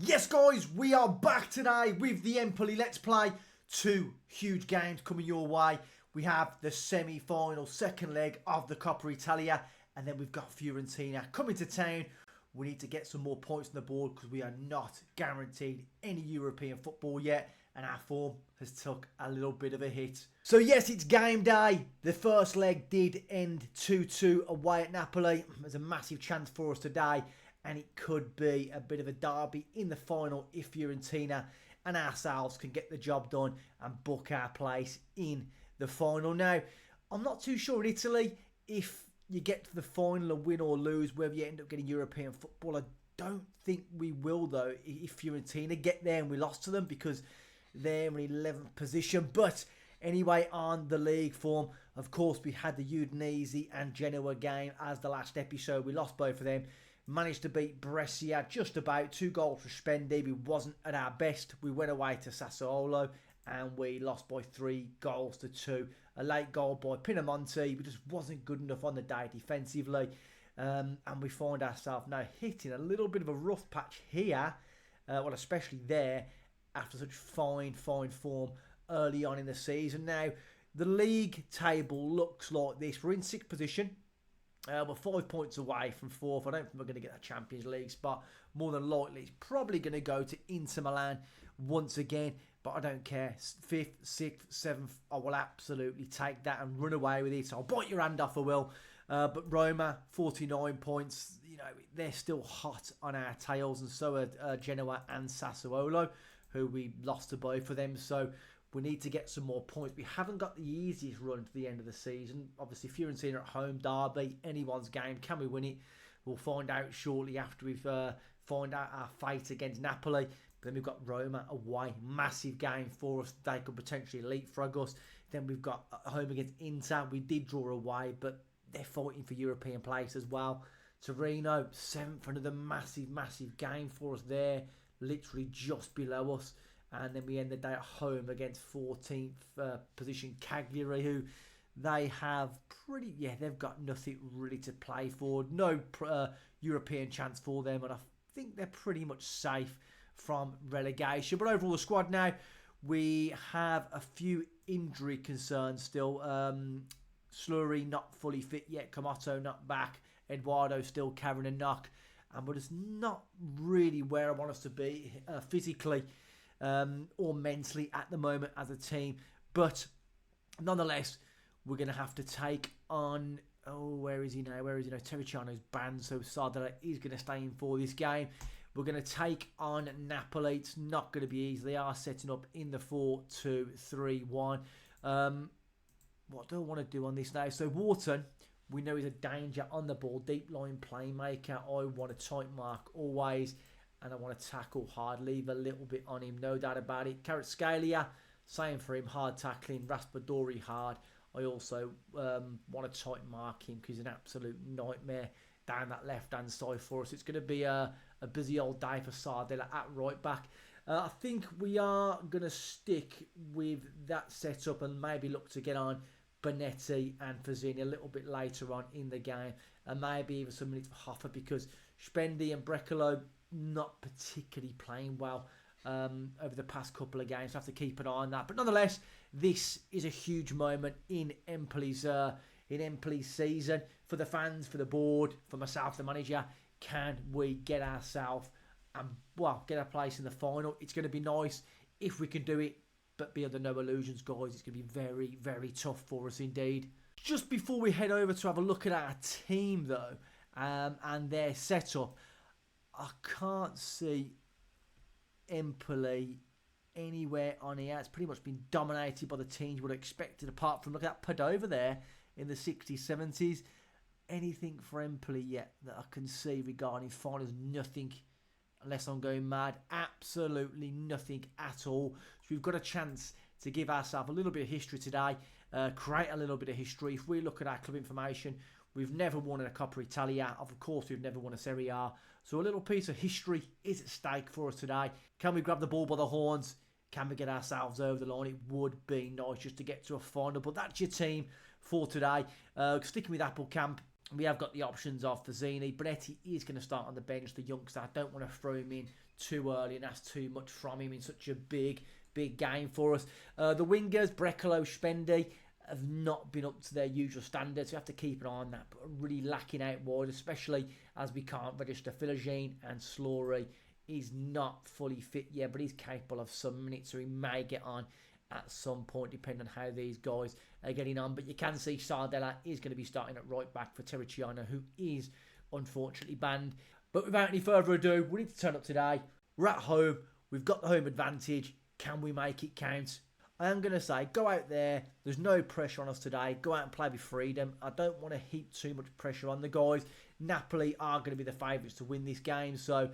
Yes guys, we are back today with the Empoli Let's Play. Two huge games coming your way. We have the semi-final second leg of the Coppa Italia, and then we've got Fiorentina coming to town. We need to get some more points on the board because we are not guaranteed any European football yet, and our form has took a little bit of a hit. So yes, it's game day. The first leg did end 2-2 away at Napoli. There's a massive chance for us today, and it could be a bit of a derby in the final if Fiorentina and ourselves can get the job done and book our place in the final. Now, I'm not too sure in Italy if you get to the final and win or lose, whether you end up getting European football. I don't think we will, though, if Fiorentina get there and we lost to them, because they're in 11th position. But anyway, on the league form, of course, we had the Udinese and Genoa game as the last episode. We lost both of them. Managed to beat Brescia just about, 2 goals for Spendi. We wasn't at our best. We went away to Sassuolo and we lost by 3 goals to 2. A late goal by Pinamonti. We just wasn't good enough on the day defensively. And we find ourselves now hitting a little bit of a rough patch here. Well, especially there, after such fine form early on in the season. Now, the league table looks like this. We're in 6th position. We're 5 points away from 4th. I don't think we're going to get that Champions League spot. More than likely, it's probably going to go to Inter Milan once again. But I don't care. 5th, 6th, 7th, I will absolutely take that and run away with it. I'll bite your hand off, I will. But Roma, 49 points. You know, they're still hot on our tails. And so are Genoa and Sassuolo, who we lost to both of them. So we need to get some more points. We haven't got the easiest run to the end of the season. Obviously, Fiorentina at home, derby, anyone's game. Can we win it? We'll find out shortly after we've find out our fight against Napoli. But then we've got Roma away. Massive game for us. They could potentially leapfrog us. Then we've got home against Inter. We did draw away, but they're fighting for European place as well. Torino, 7th, another massive game for us there. Literally just below us. And then we end the day at home against 14th position Cagliari, who they have they've got nothing really to play for. No European chance for them. And I think they're pretty much safe from relegation. But overall, the squad now, we have a few injury concerns still. Slurry not fully fit yet. Camotto not back. Eduardo still carrying a knock. And we're just not really where I want us to be physically or mentally at the moment as a team. But nonetheless, we're going to have to take on... Oh, where is he now? Terracciano's banned, so Sardella is going to stay in for this game. We're going to take on Napoli. It's not going to be easy. They are setting up in the 4-2-3-1. What do I want to do on this now? So Wharton, we know he's a danger on the ball. Deep line playmaker. I want a tight mark always. And I want to tackle hard. Leave a little bit on him. No doubt about it. Kvaratskhelia, same for him. Hard tackling. Raspadori hard. I also want to tight mark him because he's an absolute nightmare down that left-hand side for us. It's going to be a busy old day for Sardella at right back. I think we are going to stick with that setup and maybe look to get on Bonetti and Fazzini a little bit later on in the game. And maybe even some minutes for Hoffa, because Spendi and Brecalo not particularly playing well over the past couple of games. So I have to keep an eye on that. But nonetheless, this is a huge moment in Empoli's season. For the fans, for the board, for myself, the manager. Can we get ourselves and get our place in the final? It's going to be nice if we can do it. But be under no illusions, guys. It's going to be very tough for us indeed. Just before we head over to have a look at our team, though, and their setup, I can't see Empoli anywhere on here. It's pretty much been dominated by the teams you would have expected, apart from, look at that Padova there in the 60s, 70s. Anything for Empoli yet that I can see regarding finals? Nothing, unless I'm going mad. Absolutely nothing at all. So we've got a chance to give ourselves a little bit of history today, create a little bit of history. If we look at our club information, we've never won in a Coppa Italia. Of course, we've never won a Serie A. So a little piece of history is at stake for us today. Can we grab the ball by the horns? Can we get ourselves over the line? It would be nice just to get to a final. But that's your team for today. Sticking with Applecamp, we have got the options of Fazzini. Bonetti is going to start on the bench, the youngster. I don't want to throw him in too early, and that's too much from him in such a big game for us. The wingers, Brecalo, Spendy, have not been up to their usual standards. We have to keep an eye on that, but really lacking out wide, especially as we can't register Philogene, and Slory is not fully fit yet, but he's capable of some minutes, so he may get on at some point, depending on how these guys are getting on. But you can see Sardella is going to be starting at right back for Terracciano, who is unfortunately banned. But without any further ado, we need to turn up today. We're at home. We've got the home advantage. Can we make it count? I am going to say, go out there. There's no pressure on us today. Go out and play with freedom. I don't want to heap too much pressure on the guys. Napoli are going to be the favourites to win this game, so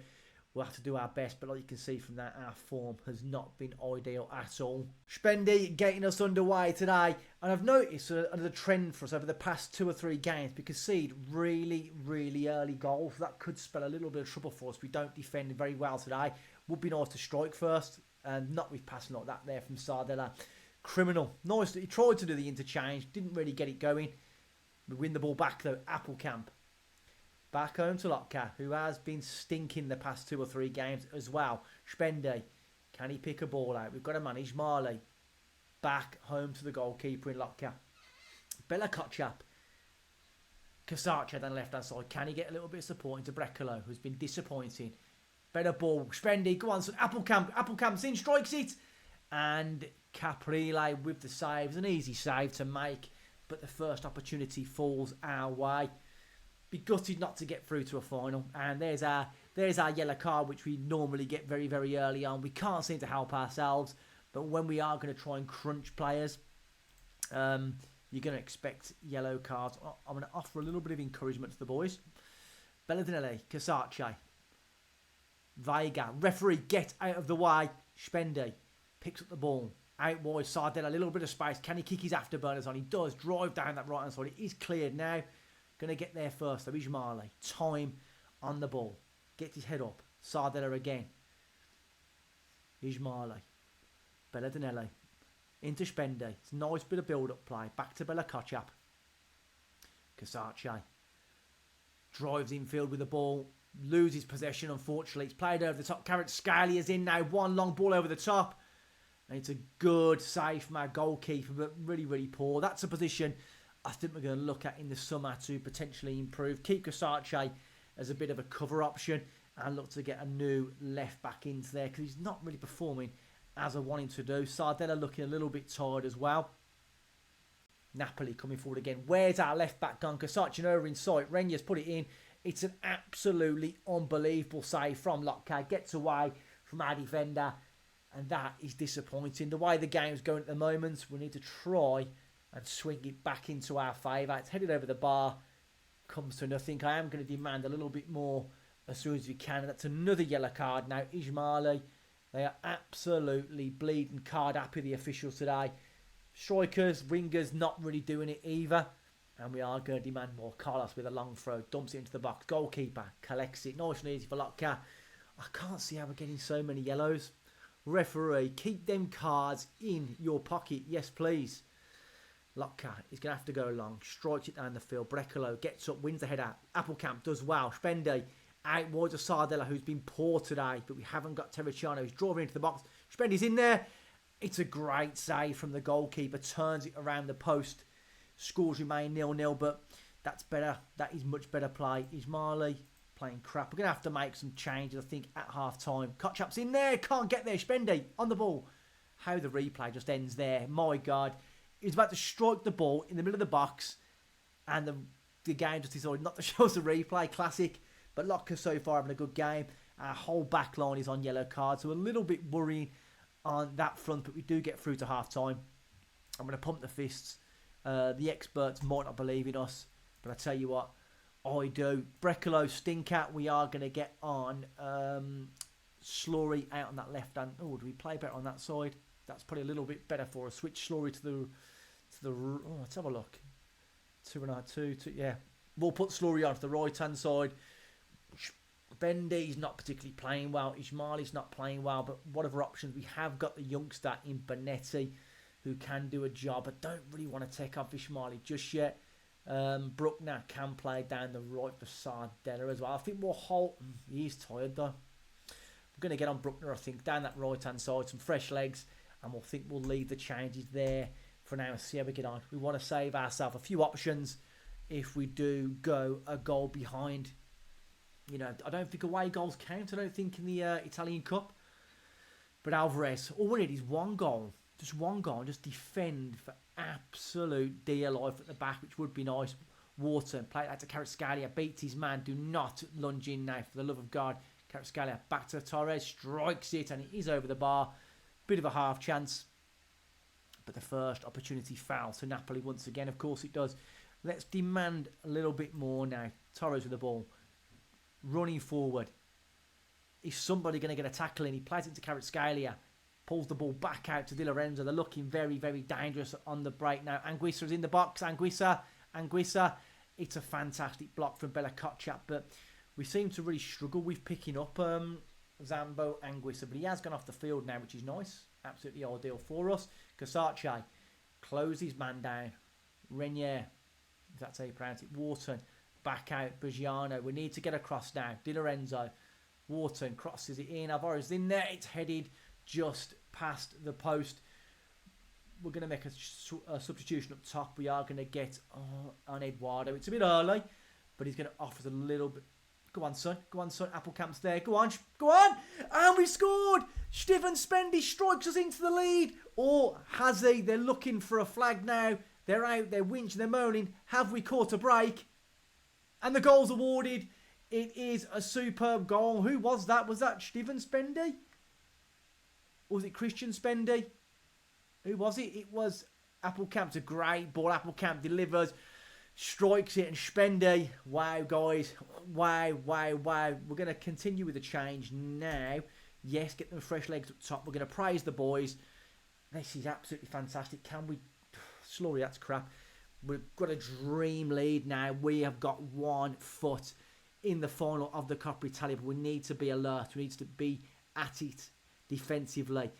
we'll have to do our best. But like you can see from that, our form has not been ideal at all. Spendy getting us underway today. And I've noticed another trend for us over the past 2 or 3 games. We concede really early goals. That could spell a little bit of trouble for us. We don't defend very well today. Would be nice to strike first. And not with passing like that there from Sardella. Criminal. Nice that he tried to do the interchange. Didn't really get it going. We win the ball back though. Applecamp. Back home to Lotka, who has been stinking the past 2 or 3 games as well. Spendy. Can he pick a ball out? We've got to manage Marley. Back home to the goalkeeper in Lotka. Bella Kotchap. Kasarcha down the left hand side. Can he get a little bit of support into Brecalo, who's been disappointing? Better ball. Spendy, go on. So Applecamp. Applecamp's in, strikes it. And Caprile with the saves. An easy save to make. But the first opportunity falls our way. Be gutted not to get through to a final. And there's our yellow card, which we normally get very early on. We can't seem to help ourselves. But when we are going to try and crunch players, you're going to expect yellow cards. I'm going to offer a little bit of encouragement to the boys. Belladinelli, Casarce. Veiga, referee, get out of the way. Spendy picks up the ball. Out wide, Sardella, a little bit of space. Can he kick his afterburners on? He does. Drive down that right hand side. It is cleared now. Going to get there first, though, is Marley. Time on the ball. Gets his head up. Sardella again. Is Marley. Belladinelli. Into Spendy. It's a nice bit of build-up play. Back to Bella Kotchap. Casarce. Drives infield with the ball. Loses possession, unfortunately. It's played over the top. Kvaratskhelia in now. One long ball over the top. And it's a good save from our goalkeeper, but really poor. That's a position I think we're going to look at in the summer to potentially improve. Keep Kasarce as a bit of a cover option and look to get a new left back into there because he's not really performing as I want him to do. Sardella looking a little bit tired as well. Napoli coming forward again. Where's our left back gone? Kasarce over in sight. Renya's put it in. It's an absolutely unbelievable save from Lotka. Gets away from our defender. And that is disappointing. The way the game's going at the moment, we need to try and swing it back into our favour. It's headed over the bar. Comes to nothing. I am going to demand a little bit more as soon as we can. And that's another yellow card now. Ismaili. They are absolutely bleeding card happy, the officials today. Strikers, wingers not really doing it either. And we are going to demand more. Carlos with a long throw. Dumps it into the box. Goalkeeper collects it. Nice and easy for Lotka. I can't see how we're getting so many yellows. Referee, keep them cards in your pocket. Yes, please. Lotka is going to have to go long. Strikes it down the field. Brecalo gets up, wins the header. Applecamp does well. Spendy out wide to Sardella, who's been poor today. But we haven't got Terracciano. He's driving into the box. Spendy's in there. It's a great save from the goalkeeper. Turns it around the post. Scores remain 0-0, but that's better. That is much better play. Ismaili playing crap. We're going to have to make some changes, I think, at half-time. Kotchap's in there. Can't get there. Spendy on the ball. How the replay just ends there. My God. He's about to strike the ball in the middle of the box, and the game just decided not to show us a replay. Classic. But Lotka so far having a good game. Our whole back line is on yellow cards, so a little bit worrying on that front, but we do get through to half-time. I'm going to pump the fists. The experts might not believe in us, but I tell you what, I do. Brecalo, Stinker, we are going to get on Slory out on that left hand. Oh, do we play better on that side? That's probably a little bit better for us. Switch Slory to the oh, let's have a look. 2 yeah. We'll put Slory on to the right hand side. Bendy's not particularly playing well. Ismaili's not playing well, but whatever options we have got the youngster in Bonetti, who can do a job. I don't really want to take off Ismaili just yet. Bruckner can play down the right for Sardella as well. I think more Holt. He's tired though. We're going to get on Bruckner, I think, down that right-hand side, some fresh legs, and we'll leave the changes there for now and see how we get on. We want to save ourselves a few options if we do go a goal behind. You know, I don't think away goals count, I don't think, in the Italian Cup. But Alvarez, all we need is one goal. Just one goal, just defend for absolute dear life at the back, which would be nice. Wharton, play that to Kvaratskhelia, beats his man. Do not lunge in now, for the love of God. Kvaratskhelia back to Torres, strikes it, and it is over the bar. Bit of a half chance. But the first opportunity foul to Napoli once again. Of course it does. Let's demand a little bit more now. Torres with the ball. Running forward. Is somebody going to get a tackle in? He plays it to Kvaratskhelia. Pulls the ball back out to Di Lorenzo. They're looking very, very dangerous on the break now. Anguissa's in the box. Anguissa. It's a fantastic block from Bella Kotchap, but we seem to really struggle with picking up Zambo Anguissa. But he has gone off the field now, which is nice. Absolutely ideal for us. Casace closes his man down. Renier, if that's how you pronounce it. Wharton back out. Buggiano. We need to get across now. Di Lorenzo. Wharton crosses it in. Alvarez in there. It's headed just past the post. We're going to make a substitution up top. We are going to get on Eduardo. It's a bit early, but he's going to offer us a little bit. Go on, son. Go on, son. Applecamp's there. Go on. Go on. And we've scored. Steven Spendy strikes us into the lead. Or has he? They're looking for a flag now. They're out. They're winching. They're moaning. Have we caught a break? And the goal's awarded. It is a superb goal. Who was that? Was that Steven Spendy? Or was it Christian Spendy? Who was it? It was Applecamp's a great ball. Applecamp delivers, strikes it, and Spendy. Wow, guys. Wow. We're going to continue with the change now. Yes, get them fresh legs up top. We're going to praise the boys. This is absolutely fantastic. Can we... Slowly, that's crap. We've got a dream lead now. We have got 1 foot in the final of the Coppa Italia, but we need to be alert. We need to be at it defensively.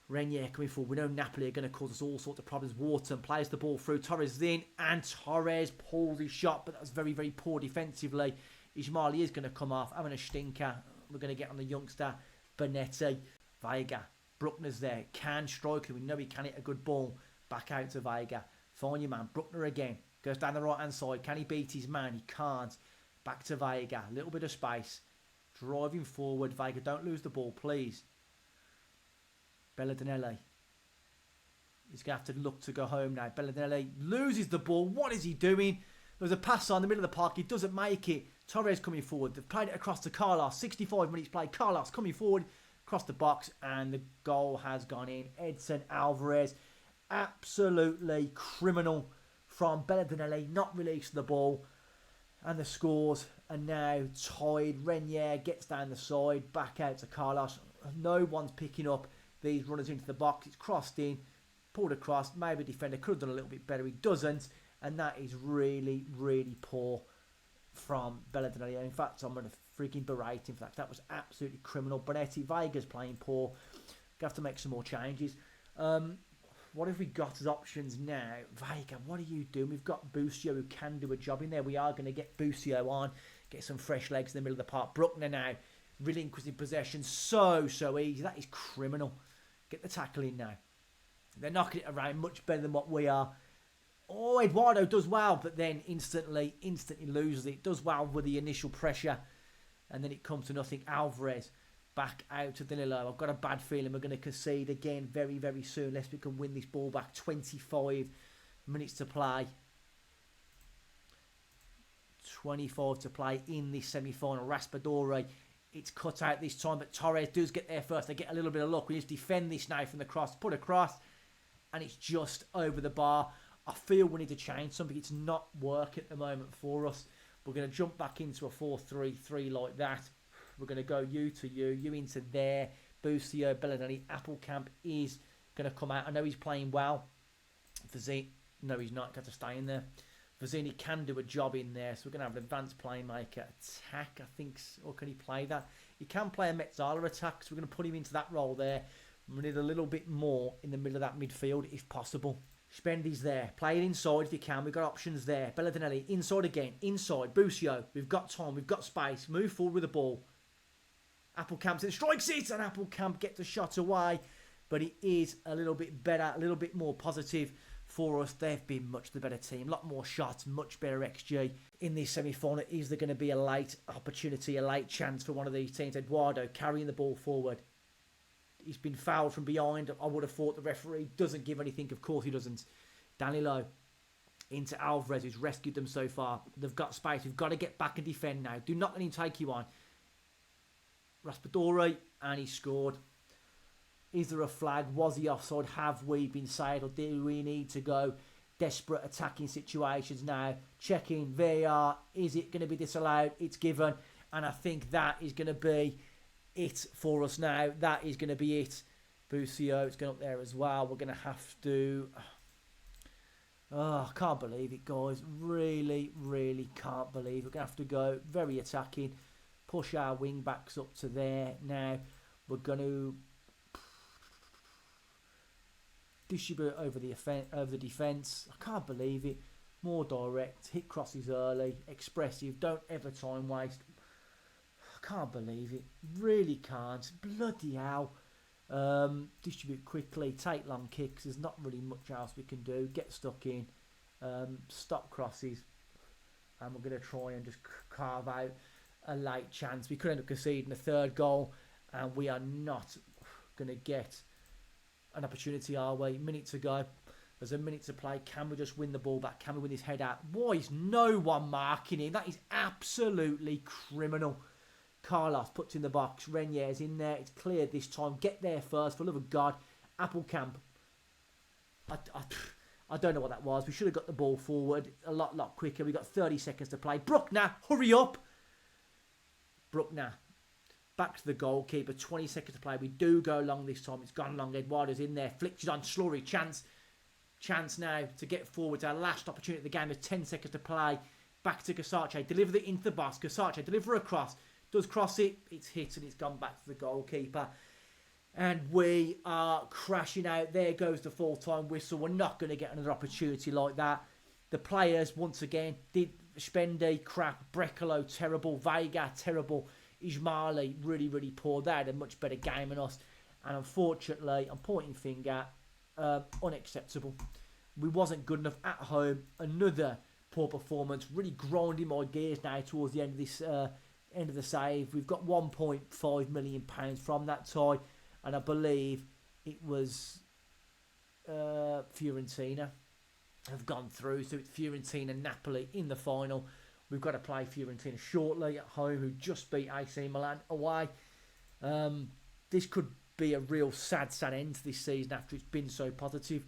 Renier coming forward. We know Napoli are going to cause us all sorts of problems. Wharton plays the ball through. Torres is in, and Torres pulls his shot, but that's very, very poor defensively. Ismaili is going to come off, having a stinker. We're going to get on the youngster, Bonetti. Veiga. Bruckner's there. Can strike, and we know he can hit a good ball. Back out to Veiga. Find your man. Bruckner again. Goes down the right-hand side. Can he beat his man? He can't. Back to Veiga. A little bit of space. Driving forward. Veiga, don't lose the ball, please. Belladinelli. He's going to have to look to go home now. Belladinelli loses the ball. What is he doing? There's a pass on the middle of the park. He doesn't make it. Torres coming forward. They've played it across to Carlos. 65 minutes played. Carlos coming forward across the box. And the goal has gone in. Edson Alvarez. Absolutely criminal from Belladinelli. Not releasing the ball. And the scores are now tied. Renier gets down the side. Back out to Carlos. No one's picking up these runners into the box. It's crossed in. Pulled across. Maybe the defender could have done a little bit better. He doesn't. And that is really, really poor from Belladinelli. In fact, I'm going to freaking berate him for that. That was absolutely criminal. Bonetti, Veiga's playing poor. Going to have to make some more changes. What have we got as options now? Veiga, what are you doing? We've got Busio who can do a job in there. We are going to get Busio on. Get some fresh legs in the middle of the park. Bruckner now. Relinquishing possession. So easy. That is criminal. Get the tackle in now. They're knocking it around much better than what we are. Oh, Eduardo does well, but then instantly loses it. Does well with the initial pressure. And then it comes to nothing. Alvarez back out to Danilo. I've got a bad feeling we're going to concede again very, very soon. Unless we can win this ball back. 25 minutes to play. 24 to play in this semi-final. Raspadori. It's cut out this time, but Torres does get there first. They get a little bit of luck. We need to defend this now from the cross. Put across. And it's just over the bar. I feel we need to change something. It's not working at the moment for us. We're going to jump back into a 4-3-3 like that. We're going to go you to you into there. Busio, Belladinelli, Applecamp is going to come out. I know he's playing well. Vizzini, no, he's not. Got to stay in there. Vizzini can do a job in there. So we're going to have an advanced playmaker attack, I think. Or can he play that? He can play a Mezzala attack. So we're going to put him into that role there. We need a little bit more in the middle of that midfield if possible. Spendy's there. Play it inside if you can. We've got options there. Belladinelli inside again. Inside. Busio. We've got time. We've got space. Move forward with the ball. Appelkamp strikes it, and Appelkamp gets a shot away. But it is a little bit better, a little bit more positive for us. They've been much the better team. A lot more shots, much better XG. In this semi-final, is there going to be a late opportunity, a late chance for one of these teams? Eduardo carrying the ball forward. He's been fouled from behind. I would have thought the referee doesn't give anything. Of course he doesn't. Danilo into Alvarez, who's rescued them so far. They've got space. We've got to get back and defend now. Do not let him take you on. Raspadori, and he scored. Is there a flag? Was he offside? Have we been saved? Or do we need to go desperate attacking situations now? Checking VAR. Is it going to be disallowed? It's given. And I think that is going to be it for us now. That is going to be it. Bucio, it's going up there as well. We're going to have to... Oh, I can't believe it, guys. Really, really can't believe it. We're going to have to go very attacking. Push our wing backs up to there. Now, we're going to distribute over the defence. I can't believe it. More direct. Hit crosses early. Expressive. Don't ever time waste. I can't believe it. Really can't. Bloody hell. Distribute quickly. Take long kicks. There's not really much else we can do. Get stuck in. Stop crosses. And we're going to try and just carve out a late chance. We could end up conceding a third goal. And we are not going to get an opportunity, are we? Minute to go. There's a minute to play. Can we just win the ball back? Can we win his head out? Why is no one marking him? That is absolutely criminal. Carlos puts in the box. Renier's in there. It's cleared this time. Get there first, for the love of God. Appelkamp. I don't know what that was. We should have got the ball forward a lot quicker. We've got 30 seconds to play. Bruckner, hurry up. Bruckner. Back to the goalkeeper. 20 seconds to play. We do go long this time. It's gone long. Eduardo's in there. Flicks it on. Slurry. Chance now to get forward. Our last opportunity of the game. There's 10 seconds to play. Back to Casace. Deliver it into the box. Casace, deliver across. Does cross it. It's hit and it's gone back to the goalkeeper. And we are crashing out. There goes the full-time whistle. We're not going to get another opportunity like that. The players, once again, did Spendy, crap. Brecalo, terrible. Vega, terrible. Ismaili, really, really poor. They had a much better game than us. And unfortunately, I'm pointing finger, unacceptable. We wasn't good enough at home. Another poor performance. Really grinding my gears now towards the end of this end of the save. We've got £1.5 million from that tie. And I believe it was Fiorentina have gone through. So it's Fiorentina, Napoli in the final. We've got to play Fiorentina shortly at home, who just beat AC Milan away. This could be a real sad end to this season after it's been so positive.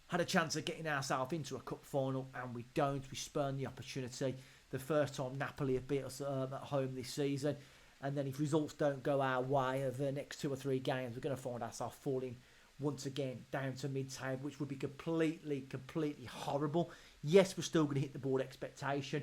Had a chance of getting ourselves into a cup final, and we don't. We spurn the opportunity. The first time Napoli have beat us at home this season. And then if results don't go our way over the next 2 or 3 games, we're going to find ourselves falling once again down to mid-table, which would be completely horrible. Yes, we're still going to hit the board expectation,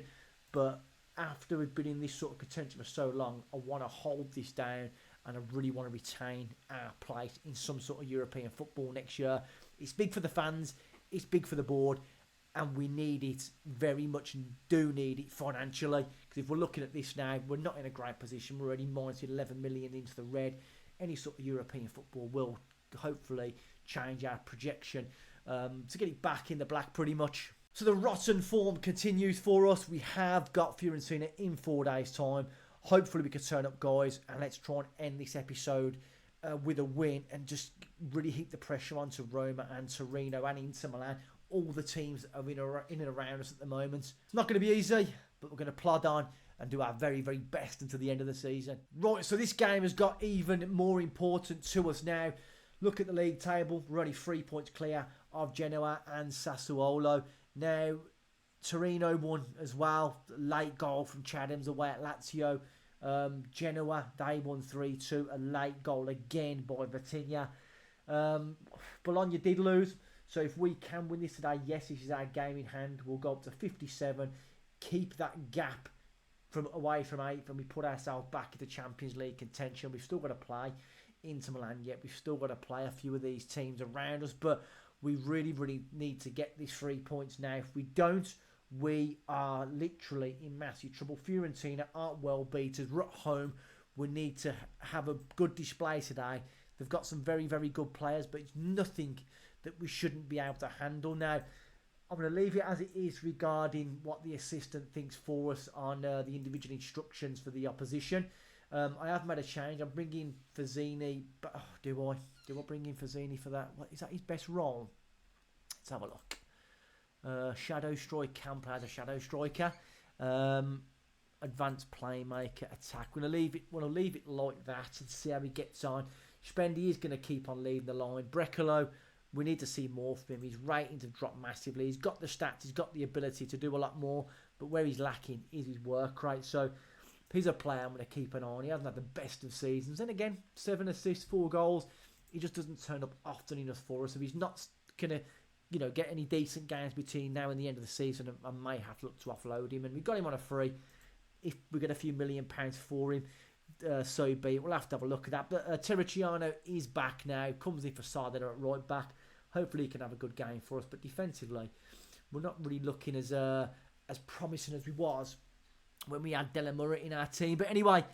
but after we've been in this sort of contention for so long, I want to hold this down and I really want to retain our place in some sort of European football next year. It's big for the fans, it's big for the board, and we need it very much, and do need it financially, because if we're looking at this now, we're not in a great position. We're already minus 11 million into the red. Any sort of European football will hopefully change our projection to get it back in the black pretty much. So the rotten form continues for us. We have got Fiorentina in 4 days' time. Hopefully we can turn up, guys, and let's try and end this episode with a win and just really heap the pressure onto Roma and Torino and Inter Milan. All the teams that are in and around us at the moment. It's not going to be easy, but we're going to plod on and do our very, very best until the end of the season. Right, so this game has got even more important to us now. Look at the league table. We're only 3 points clear of Genoa and Sassuolo. Now, Torino won as well. Late goal from Chadams away at Lazio. Genoa, they won 3-2. A late goal again by Vitinha. Bologna did lose. So if we can win this today, yes, this is our game in hand. We'll go up to 57. Keep that gap away from 8th, and we put ourselves back into Champions League contention. We've still got to play Inter Milan yet. We've still got to play a few of these teams around us, but we really, really need to get these 3 points now. If we don't, we are literally in massive trouble. Fiorentina aren't well beaters. We're at home. We need to have a good display today. They've got some very, very good players, but it's nothing that we shouldn't be able to handle. Now, I'm going to leave it as it is regarding what the assistant thinks for us on the individual instructions for the opposition. I have made a change. I'm bringing Fazzini, but do I bring in Fazzini for that? What, is that his best role? Let's have a look. Shadow striker, can play as a shadow striker. Advanced playmaker, attack. We're going to leave it like that and see how he gets on. Spendy is going to keep on leading the line. Brecalo, we need to see more from him. His ratings have dropped massively. He's got the stats, he's got the ability to do a lot more, but where he's lacking is his work rate. So he's a player I'm going to keep an eye on. He hasn't had the best of seasons. And again, 7 assists, 4 goals. He just doesn't turn up often enough for us. If he's not going to get any decent games between now and the end of the season, I may have to look to offload him. And we got him on a free. If we get a few £1,000,000 for him, so be it. We'll have to have a look at that. But Terracciano is back now. Comes in for Sardella at right back. Hopefully he can have a good game for us. But defensively, we're not really looking as promising as we was when we had Della Murray in our team. But anyway,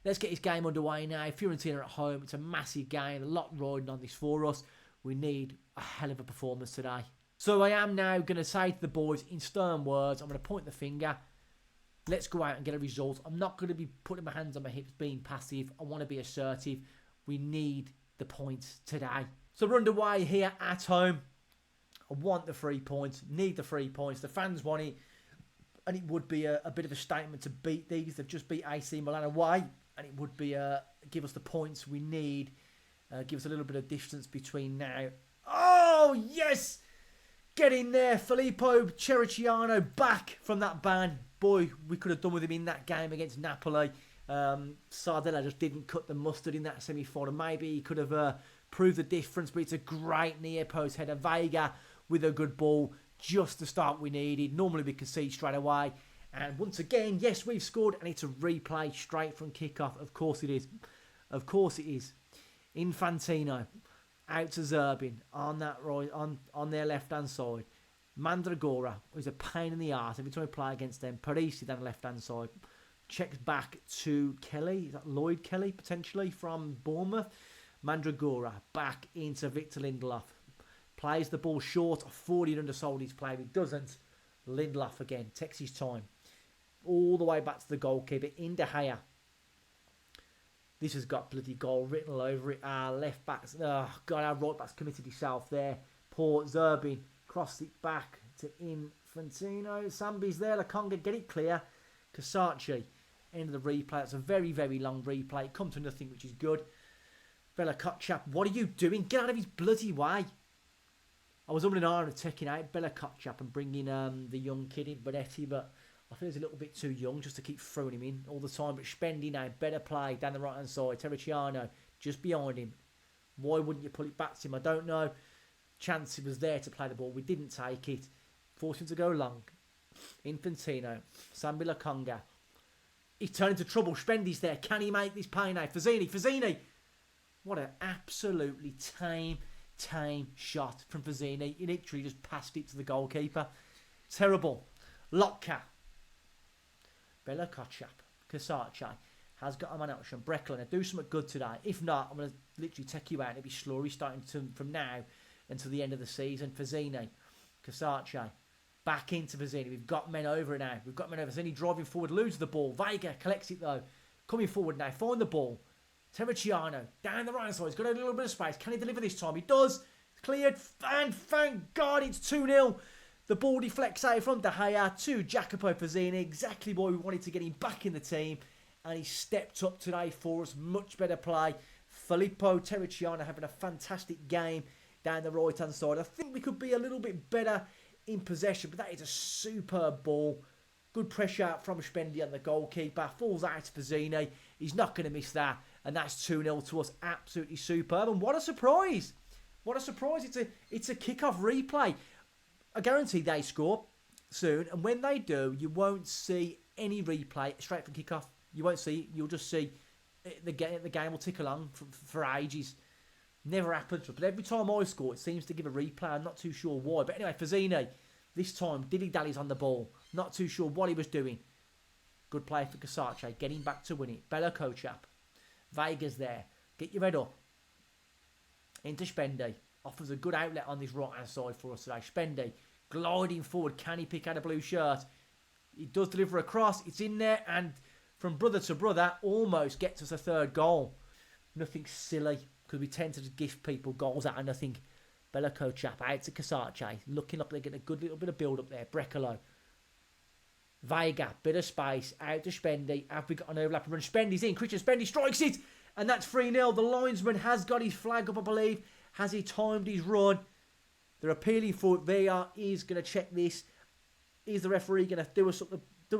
let's get this game underway now. Fiorentina at home. It's a massive game. A lot riding on this for us. We need a hell of a performance today. So I am now going to say to the boys in stern words, I'm going to point the finger. Let's go out and get a result. I'm not going to be putting my hands on my hips being passive. I want to be assertive. We need the points today. So we're underway here at home. I want the 3 points. Need the 3 points. The fans want it. And it would be a bit of a statement to beat these. They've just beat AC Milan away. And it would be give us the points we need. Give us a little bit of distance between now. Oh, yes! Get in there. Filippo Cericiano back from that ban. Boy, we could have done with him in that game against Napoli. Sardella just didn't cut the mustard in that semi-final. Maybe he could have proved the difference, but it's a great near post header. Vega with a good ball. Just the start we needed. Normally we concede straight away. And once again, yes, we've scored. And it's a replay straight from kickoff. Of course it is. Of course it is. Infantino out to Zerbin on that right, on their left-hand side. Mandragora is a pain in the arse every time we play against them. Parisi down the left-hand side. Checks back to Kelly. Is that Lloyd Kelly, potentially, from Bournemouth? Mandragora back into Victor Lindelof. Plays the ball short. I thought he'd undersold his play, but he doesn't. Lindelof again. Takes his time. All the way back to the goalkeeper. In De Gea. This has got bloody goal written all over it. Our left back's... Oh, God, our right back's committed himself there. Poor Zerbin. Cross it back to Infantino. Sambi's there. Lakonga, get it clear. Casacci, end of the replay. It's a very, very long replay. It comes to nothing, which is good. Bella Kotchap, what are you doing? Get out of his bloody way. I was an hour of taking out Bella Kotchap and bringing the young kid in, Bonetti, but I feel he's a little bit too young just to keep throwing him in all the time. But Spendy now, better play down the right-hand side. Terracciano, just behind him. Why wouldn't you pull it back to him? I don't know. Chance was there to play the ball. We didn't take it. Forced him to go long. Infantino. Sambi Lakonga. He's turned into trouble. Spendy's there. Can he make this pay now? Fazzini. What an absolutely tame shot from Fazzini. He literally just passed it to the goalkeeper. Terrible. Lotka. Bella Kotchap. Casacci has got a man action. Brecklin, do something good today. If not, I'm going to literally take you out. It'll be slurry starting from now until the end of the season. Fazzini. Casacci. Back into Fazzini. We've got men over now. We've got men over. Fazzini driving forward. Loses the ball. Vega collects it though. Coming forward now. Find the ball. Terracciano. Down the right side. He's got a little bit of space. Can he deliver this time? He does. Cleared. And thank God it's 2-0. The ball deflects out from De Gea to Jacopo Fazzini. Exactly why we wanted to get him back in the team. And he stepped up today for us. Much better play. Filippo Terracciano having a fantastic game down the right-hand side. I think we could be a little bit better in possession, but that is a superb ball. Good pressure from Spendy on the goalkeeper. Falls out to Fazzini. He's not going to miss that. And that's 2-0 to us. Absolutely superb. And what a surprise. What a surprise. It's a kick-off replay. I guarantee they score soon. And when they do, you won't see any replay straight from kick-off. You won't see it. You'll just see the game will tick along for ages. Never happens. But every time I score, it seems to give a replay. I'm not too sure why. But anyway, Fazzini, this time, dilly-dallies on the ball. Not too sure what he was doing. Good play for Casacci. Getting back to win it. Bella Kotchap. Vega's there. Get your head up. Into Spendy. Offers a good outlet on this right-hand side for us today. Spendy gliding forward. Can he pick out a blue shirt? He does deliver a cross. It's in there. And from brother to brother, almost gets us a third goal. Nothing silly, because we tend to just gift people goals out of nothing. Bella Kochap out to Casace. Looking like they're getting a good little bit of build-up there. Brecalo. Vega, bit of space. Out to Spendy. Have we got an overlapping run? Spendy's in. Christian Spendy strikes it. And that's 3-0. The linesman has got his flag up, I believe. Has he timed his run? They're appealing for it. VAR is going to check this. Is the referee going to do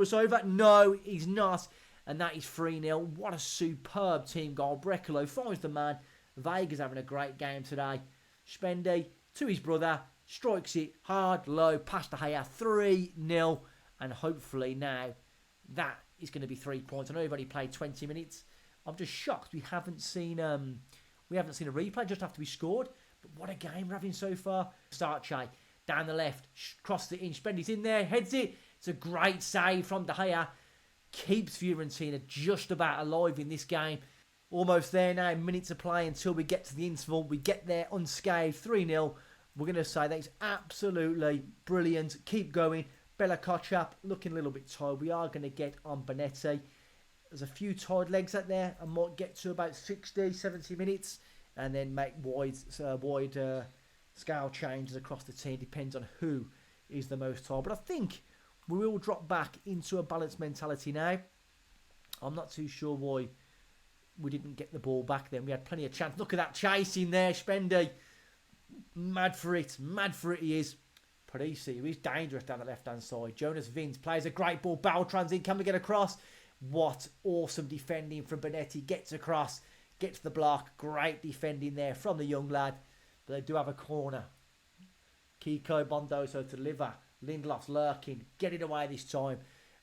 us over? No, he's not. And that is 3-0. What a superb team goal. Brecalo finds the man. Vega's having a great game today. Spendy to his brother. Strikes it hard, low, past the Haya. 3-0. And hopefully now that is going to be 3 points. I know we've only played 20 minutes. I'm just shocked we haven't seen a replay just after we scored. But what a game we're having so far. Sarche down the left, crossed it in. Spendy's in there, heads it. It's a great save from De Gea. Keeps Fiorentina just about alive in this game. Almost there now, minutes to play until we get to the interval. We get there unscathed, 3-0. We're going to say that is absolutely brilliant. Keep going. Bella Kochap looking a little bit tired. We are going to get on Bonetti. There's a few tired legs out there. I might get to about 60, 70 minutes and then make wide scale changes across the team. Depends on who is the most tired. But I think we will drop back into a balanced mentality now. I'm not too sure why we didn't get the ball back then. We had plenty of chance. Look at that chase in there, Spendy. Mad for it he is. Parisi, he's dangerous down the left-hand side. Jonas Vince plays a great ball. Beltran's in. Can we get across? What awesome defending from Bonetti. Gets across. Gets the block. Great defending there from the young lad. But they do have a corner. Kiko Bondoso to deliver. Lindelof's lurking. Getting away this time.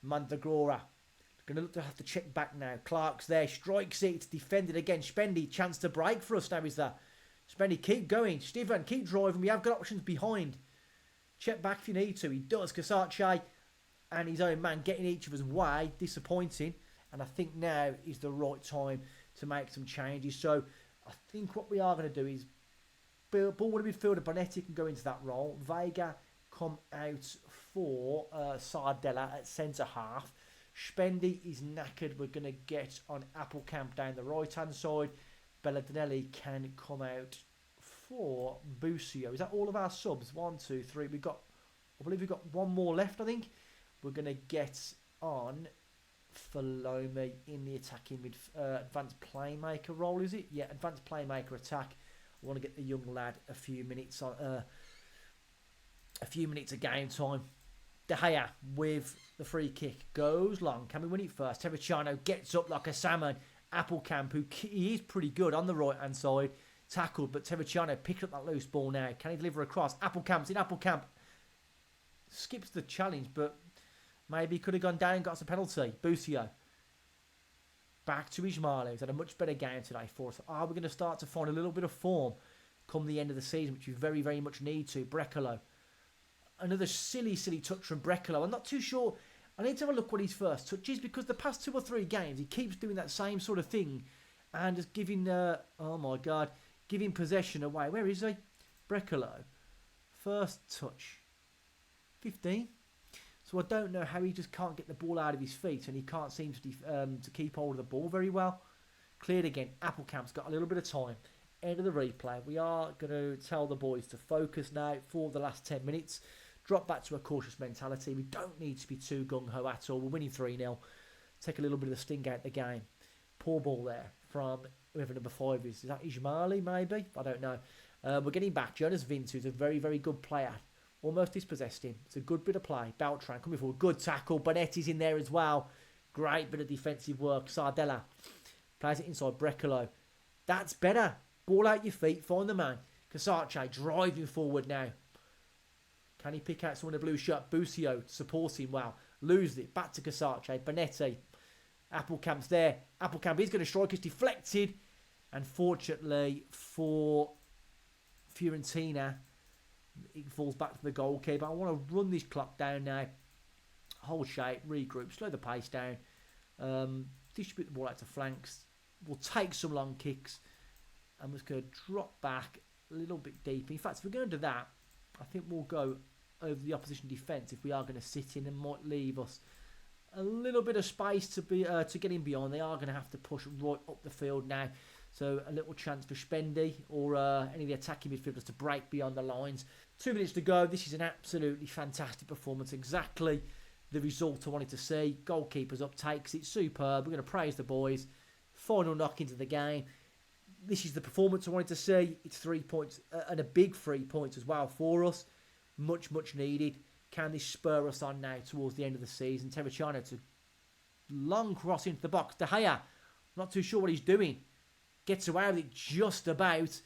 Mandragora. Going to look to have to check back now. Clark's there. Strikes it. It's defended again. Spendy. Chance to break for us now, is there? Spendy, keep going. Steven, keep driving. We have got options behind. Check back if you need to. He does. Casace and his own man getting each of us way. Disappointing. And I think now is the right time to make some changes. So I think what we are going to do is ball with midfielder. Bonetti can go into that role. Vega come out for Sardella at centre half. Spendy is knackered. We're going to get on Applecamp down the right hand side. Belladinelli can come out for Busio. Is that all of our subs? 1, 2, 3. I believe we've got one more left, I think. We're going to get on Falomi in the attacking advanced playmaker role, is it? Yeah, advanced playmaker attack. I want to get the young lad a few minutes of game time. De Gea with the free kick goes long. Can we win it first? Terracciano gets up like a salmon. Applecamp, he is pretty good on the right hand side. Tackled, but Terracciano picked up that loose ball now. Can he deliver across? Applecamp's in. Applecamp skips the challenge, but maybe he could have gone down and got us a penalty. Busio. Back to Ismaili. He's had a much better game today for us. Are we going to start to find a little bit of form come the end of the season, which we very, very much need to? Brecalo. Another silly touch from Brecalo. I'm not too sure. I need to have a look what his first touch is, because the past 2 or 3 games, he keeps doing that same sort of thing and just giving, oh my God, giving possession away. Where is he? Brecalo. First touch. 15. So I don't know how he just can't get the ball out of his feet and he can't seem to keep hold of the ball very well. Cleared again. Applecamp's got a little bit of time. End of the replay. We are going to tell the boys to focus now for the last 10 minutes. Drop back to a cautious mentality. We don't need to be too gung-ho at all. We're winning 3-0. Take a little bit of the sting out of the game. Poor ball there from whoever number 5 is. Is that Ismaili, maybe? I don't know. We're getting back. Jonas Vince, who's a very, very good player. Almost dispossessed him. It's a good bit of play. Beltran coming forward. Good tackle. Bonetti's in there as well. Great bit of defensive work. Sardella plays it inside. Brecalo. That's better. Ball out your feet. Find the man. Casace driving forward now. Can he pick out someone in a blue shirt? Busio supporting well. Loses it. Back to Casace. Bonetti. Applecamp's there. Applecamp is going to strike. It's deflected. And fortunately for Fiorentina, it falls back to the goalkeeper. I want to run this clock down now. Hold shape. Regroup. Slow the pace down. Distribute the ball out to flanks. We'll take some long kicks. And we're just going to drop back a little bit deeper. In fact, if we're going to do that, I think we'll go over the opposition defence if we are going to sit in, and might leave us a little bit of space to get in beyond. They are going to have to push right up the field now. So a little chance for Spendy or any of the attacking midfielders to break beyond the lines. 2 minutes to go. This is an absolutely fantastic performance. Exactly the result I wanted to see. Goalkeeper's up, takes it. Superb. We're going to praise the boys. Final knock into the game. This is the performance I wanted to see. It's 3 points and a big 3 points as well for us. Much, much needed. Can this spur us on now towards the end of the season? Terracciano to long cross into the box. De Gea, not too sure what he's doing. Gets away with it just about.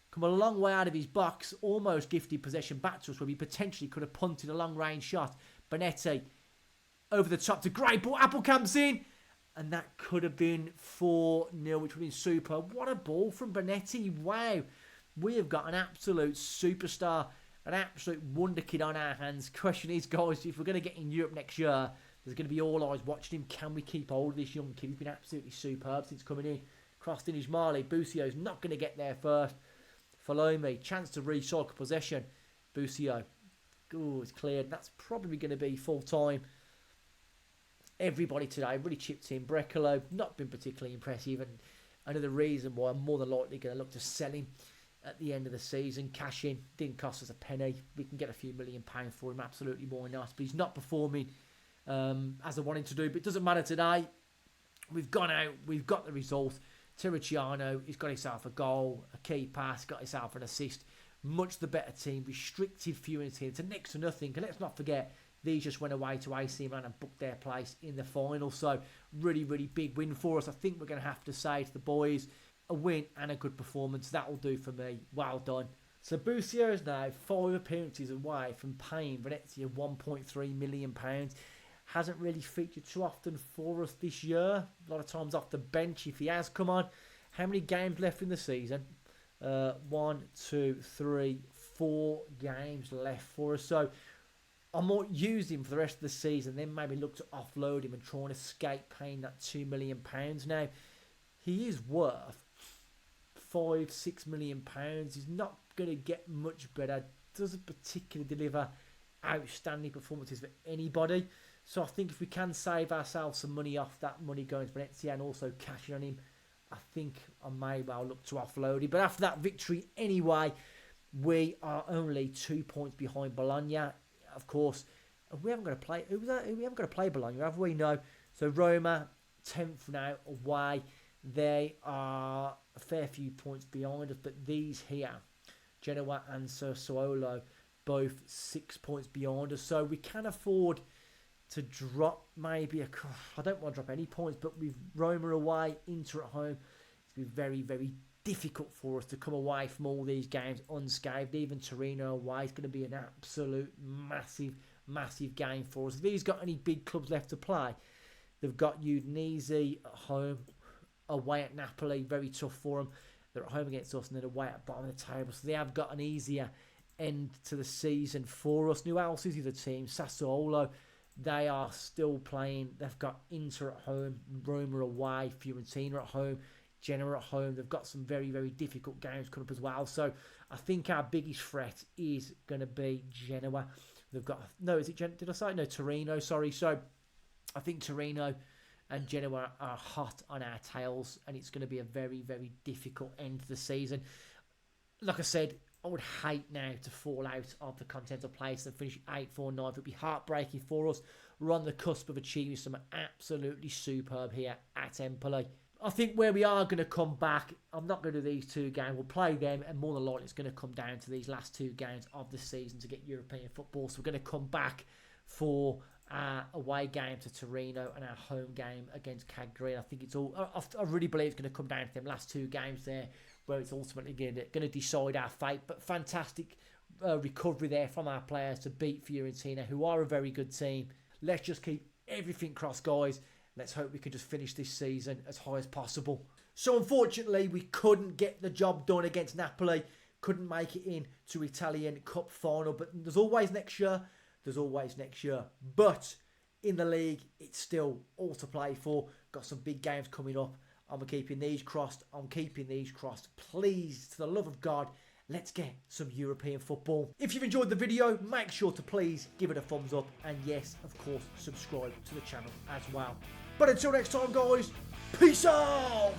Come a long way out of his box. Almost gifted possession back to us where we potentially could have punted a long range shot. Bonetti over the top to great ball. Applecamp's in. And that could have been 4-0, which would have been super. What a ball from Bonetti. Wow. We have got an absolute superstar, an absolute wonder kid on our hands. Question is, guys, if we're going to get in Europe next year, there's going to be all eyes watching him. Can we keep hold of this young kid? He's been absolutely superb since coming in. Crossed in his Marley. Busio's not going to get there first. Follow me. Chance to recycle possession. Busio. Oh, it's cleared. That's probably going to be full time. Everybody today really chipped in. Brecalo, not been particularly impressive. And another reason why I'm more than likely going to look to sell him at the end of the season. Cash in. Didn't cost us a penny. We can get a few £1 million for him. Absolutely more nice. But he's not performing as I wanted to do. But it doesn't matter today. We've gone out. We've got the result. Terracciano, he's got himself a goal, a key pass, got himself an assist. Much the better team. Restricted Fiorentina to next to nothing. And let's not forget, these just went away to AC Milan and booked their place in the final. So, really, really big win for us. I think we're going to have to say to the boys, a win and a good performance. That will do for me. Well done. So, Busio is now 5 appearances away from paying Venezia £1.3 million. Hasn't really featured too often for us this year. A lot of times off the bench if he has come on. How many games left in the season? 1, 2, 3, 4 games left for us. So I might use him for the rest of the season, then maybe look to offload him and try and escape paying that £2 million. Now, he is worth £5-6 million. He's not going to get much better. Doesn't particularly deliver outstanding performances for anybody. So I think if we can save ourselves some money off that money going to Venezia and also cashing on him, I think I may well look to offload him. But after that victory anyway, we are only 2 points behind Bologna. Of course, we haven't got to play. We haven't got to play Bologna, have we? No. So Roma, 10th now away. They are a fair few points behind us, but these here, Genoa and Sassuolo, both 6 points behind us. So we can afford to drop maybe I don't want to drop any points, but with Roma away, Inter at home, it's been very, very difficult for us to come away from all these games unscathed. Even Torino away is going to be an absolute massive, massive game for us. If he's got any big clubs left to play, they've got Udinese at home, away at Napoli, very tough for them. They're at home against us and then away at the bottom of the table, so they have got an easier end to the season for us. Who else is the other team? Sassuolo. They are still playing. They've got Inter at home, Roma away, Fiorentina at home, Genoa at home. They've got some very, very difficult games coming up as well. So I think our biggest threat is going to be Genoa. They've got, no, is it did I say? No, Torino, sorry. So I think Torino and Genoa are hot on our tails, and it's going to be a very, very difficult end to the season. Like I said, I would hate now to fall out of the Continental place and finish 8-4-9. It would be heartbreaking for us. We're on the cusp of achieving something absolutely superb here at Empoli. I think where we are going to come back, I'm not going to do these 2 games. We'll play them, and more than likely it's going to come down to these last 2 games of the season to get European football. So we're going to come back for our away game to Torino and our home game against Cagliari. I think it's all. I really believe it's going to come down to them last 2 games there, where it's ultimately going to decide our fate. But fantastic recovery there from our players to beat Fiorentina, who are a very good team. Let's just keep everything crossed, guys. Let's hope we can just finish this season as high as possible. So unfortunately, we couldn't get the job done against Napoli. Couldn't make it in to Italian Cup final. But there's always next year. There's always next year. But in the league, it's still all to play for. Got some big games coming up. I'm keeping these crossed. I'm keeping these crossed. Please, to the love of God, let's get some European football. If you've enjoyed the video, make sure to please give it a thumbs up. And yes, of course, subscribe to the channel as well. But until next time, guys, peace out!